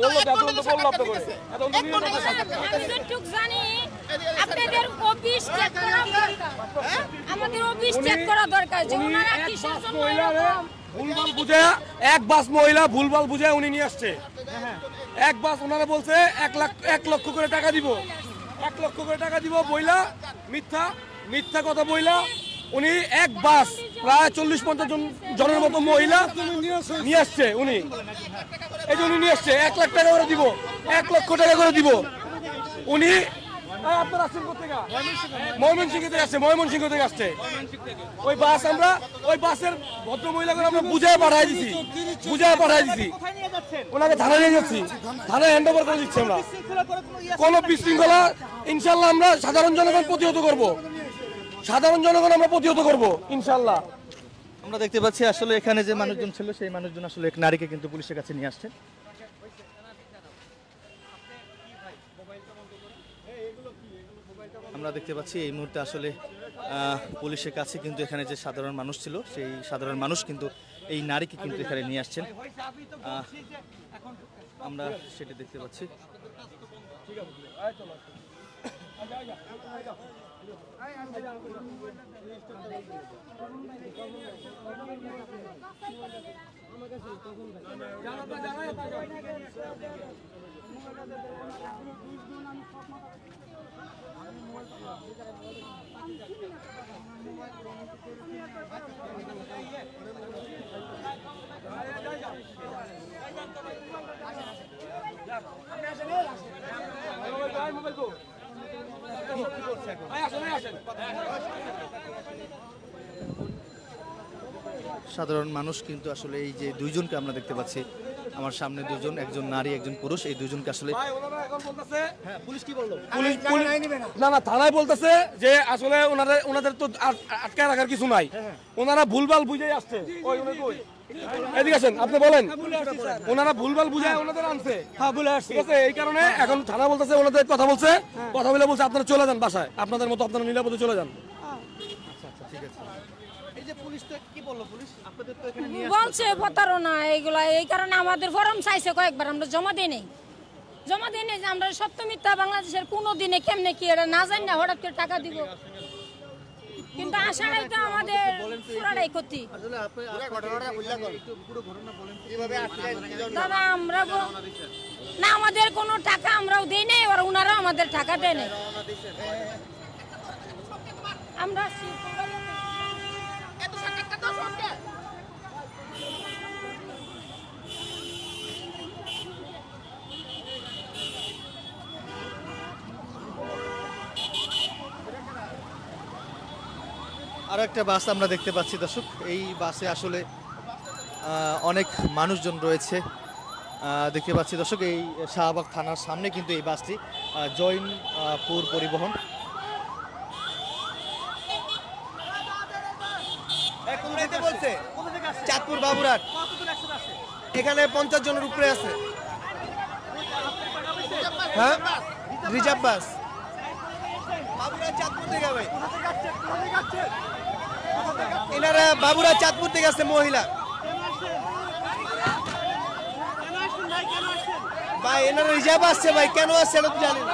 বললো এত বললো আপনি করে এত আমি যতটুক জানি আপনাদের অফিস চেক করা দরকার আমাদের অফিস চেক করা দরকার যে ওনারা কিসের জন্য এরকম ভুলভাল বুঝে এক বাস মহিলা ভুলভাল বুঝে উনি নিয়ে আসছে এক বাস ওনারা বলছে 1 লক্ষ করে টাকা দিব 1 লক্ষ করে টাকা দিব বইলা মিথ্যা কথা বইলা উনি এক বাস প্রায় 40-50 জনের মতো মহিলা নিয়ে আসছে উনি এই যে উনি নিয়ে আসছে 1 লাখ টাকা করে দিব 1 লক্ষ টাকা করে দিব উনি আপনার আসছেন কোথেকে ময়মনসিংহ থেকে আসছে ময়মনসিংহ থেকে আসছে ওই বাস আমরা ওই বাসের ভদ্র মহিলাকে আমরা বুঝায় পাঠাই দিছি ওনাকে থানায় নিয়ে যাচ্ছি থানায় হ্যান্ড ওভার করে দিচ্ছি আমরা কোনো বিশৃঙ্খলা ইনশাল্লাহ আমরা সাধারণ জনগণ প্রতিহত করব ইনশাল্লাহ আমরা দেখতে পাচ্ছি আসলে এখানে যে মানুষজন ছিল সেই মানুষজন আসলে এক নারীকে কিন্তু পুলিশের কাছে নিয়ে আসছে আমরা দেখতে পাচ্ছি এই মুহূর্তে আসলে পুলিশের কাছে কিন্তু এখানে যে সাধারণ মানুষ ছিল সেই সাধারণ মানুষ কিন্তু এই নারীকে কিন্তু এখানে নিয়ে আসছেন আমরা সেটা দেখতে পাচ্ছি সাধারণ মানুষ কিন্তু আসলে এই যে দুইজনকে আমরা দেখতে পাচ্ছি আমার সামনে দুজন একজন নারী একজন পুরুষ এই দুইজনকে আসলে পুলিশ কি বললো না থানায় বলতেছে যে আসলে ওনাদের তো আটকায় রাখার কিছু নাই ওনারা ভুলভাল বুঝেই আসছে এদিকে আসেন আপনি বলেন ওনারা ভুলভাল বুঝায় ওনাদের আনছে ঠিক আছে এই কারণে এখন থানা বলতেছে ওনাদের কথা বলে বলছে আপনারা চলে যান বাসায় আপনাদের মতো আপনারা নিরাপদে চলে যান বলছে প্রতারণা এইগুলা এই কারণে আমাদের ফর্ম চাইছে কয়েকবার আমরা জমা দিই নাই যে আমরা সত্য মিথ্যা বাংলাদেশের কোনো দিনে কেমনে কি এটা না জানি না হঠাৎ করে টাকা দিব কিন্তু আশাটাই তো আমাদের পুরাটাই ক্ষতি দাদা আমরা না আমাদের কোনো টাকা আমরাও দিই নাই আর ওনারাও আমাদের টাকা দেয় নাই আমরা আরো একটা বাস আমরা দেখতে পাচ্ছি দর্শক এই বাসে আসলে অনেক মানুষজন রয়েছে দেখতে পাচ্ছি দর্শক এই শাহবাগ থানার সামনে কিন্তু এই বাসটি জৈনপুর পরিবহন চাঁদপুর বাবুরহাট এখানে 50 জনের উপরে আছে হ্যাঁ রিজার্ভ বাস বাবুরহাট চাঁদপুর থেকে ভাই এনারা বাবুরহাট চাঁদপুর থেকে আসছে মহিলা ভাই এনারা রিজার্ভ আসছে ভাই কেন আসছে এটা তো জানি না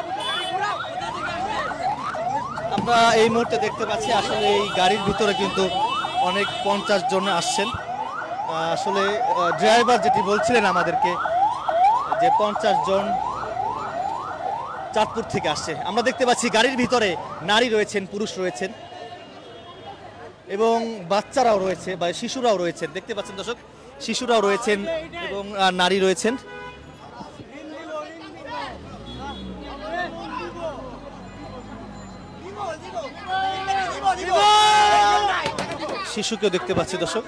আমরা এই মুহূর্তে দেখতে পাচ্ছি আসলে এই গাড়ির ভিতরে কিন্তু অনেক 50 জন আসছেন আসলে ড্রাইভার যেটি বলছিলেন আমাদেরকে যে 50 জন চাঁদপুর থেকে আসছে আমরা দেখতে পাচ্ছি গাড়ির ভিতরে নারী রয়েছেন পুরুষ রয়েছেন এবং বাচ্চারাও রয়েছে বা শিশুরাও রয়েছেন দেখতে পাচ্ছেন দর্শক শিশুরাও রয়েছেন এবং নারী রয়েছেন শিশুকেও দেখতে পাচ্ছি দর্শক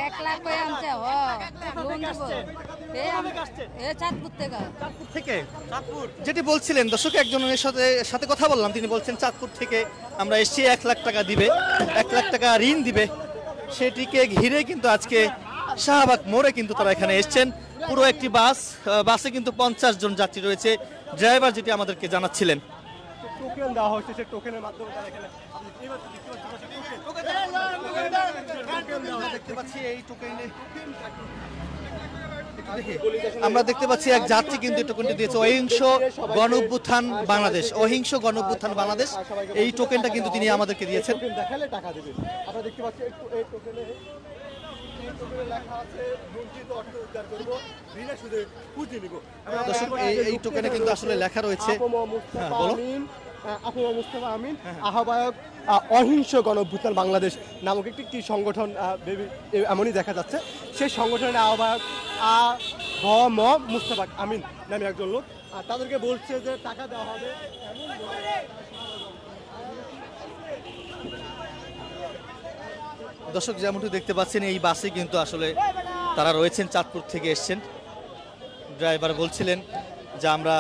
এক লাখ করে আনছে লোন থেকে যেটি বলছিলেন দর্শক একজনের সাথে কথা বললাম তিনি বলছেন চাঁদপুর থেকে আমরা এসেছি 1 লাখ টাকা দিবে 1 লাখ টাকা ঋণ দিবে সেটিকে ঘিরে কিন্তু আজকে শাহবাগ মোড়ে কিন্তু তারা এখানে এসছেন পুরো একটি বাসে কিন্তু 50 জন যাত্রী রয়েছে ড্রাইভার যেটি আমাদেরকে জানাচ্ছিলেন টোকেন দেওয়া হচ্ছে, সেই টোকেনের মাধ্যমে তারা এখানে আপনি এইমাত্র দেখতে পাচ্ছেন আমরা দেখতে পাচ্ছি এই টোকেনে আমরা দেখতে পাচ্ছি এক যাত্রী কিন্তু এই টোকেনটা দিয়েছে অহিংস গণ অভ্যুত্থান বাংলাদেশ, অহিংস গণ অভ্যুত্থান বাংলাদেশ, এই টোকেনটা কিন্তু তিনি আমাদেরকে দিয়েছেন। টোকেন দেখালে টাকা দেবে। আপনারা দেখতে পাচ্ছেন এই টোকেনে লেখা আছে বঞ্চিত অর্থ উদ্ধার করবো, বিনা সুদে পুঁজি নিব। দর্শক এই টোকেনে কিন্তু আসলে লেখা রয়েছে। হ্যাঁ, বলো। আফমা মুস্তাফা আমিন, আহ্বায়ক অহিংস গণ অভ্যুত্থান বাংলাদেশ নামক একটি সংগঠন, এমনই দেখা যাচ্ছে। সেই সংগঠনের আহ্বায়ক আ.ভ.ম. মুস্তাফা আমিন নামে একজন লোক, আর তাদেরকে বলছে যে টাকা দেওয়া হবে। দর্শক যেমনটি দেখতে পাচ্ছেন এই বাসে কিন্তু আসলে তারা রয়েছেন, চাঁদপুর থেকে এসছেন। ড্রাইভার বলছিলেন যে আমরা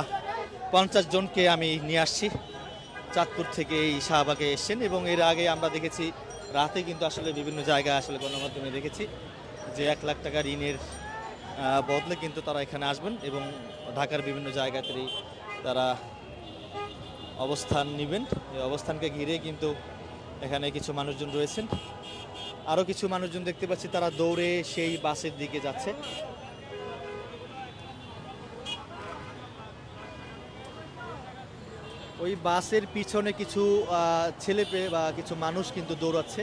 50 জনকে আমি নিয়ে আসছি, চাঁদপুর থেকে এই শাহবাগে এসছেন। এবং এর আগে আমরা দেখেছি রাতে কিন্তু আসলে বিভিন্ন জায়গায় আসলে গণমাধ্যমে দেখেছি যে 1 লাখ টাকা ঋণের বদলে কিন্তু তারা এখানে আসবেন এবং ঢাকার বিভিন্ন জায়গাতেই তারা অবস্থান নেবেন। এই অবস্থানকে ঘিরে কিন্তু এখানে কিছু মানুষজন রয়েছেন, আরও কিছু মানুষজন দেখতে পাচ্ছি তারা দৌড়ে সেই বাসের দিকে যাচ্ছে। ওই বাসের পিছনে কিছু ছেলে পেয়ে বা কিছু মানুষ কিন্তু দৌড়াচ্ছে।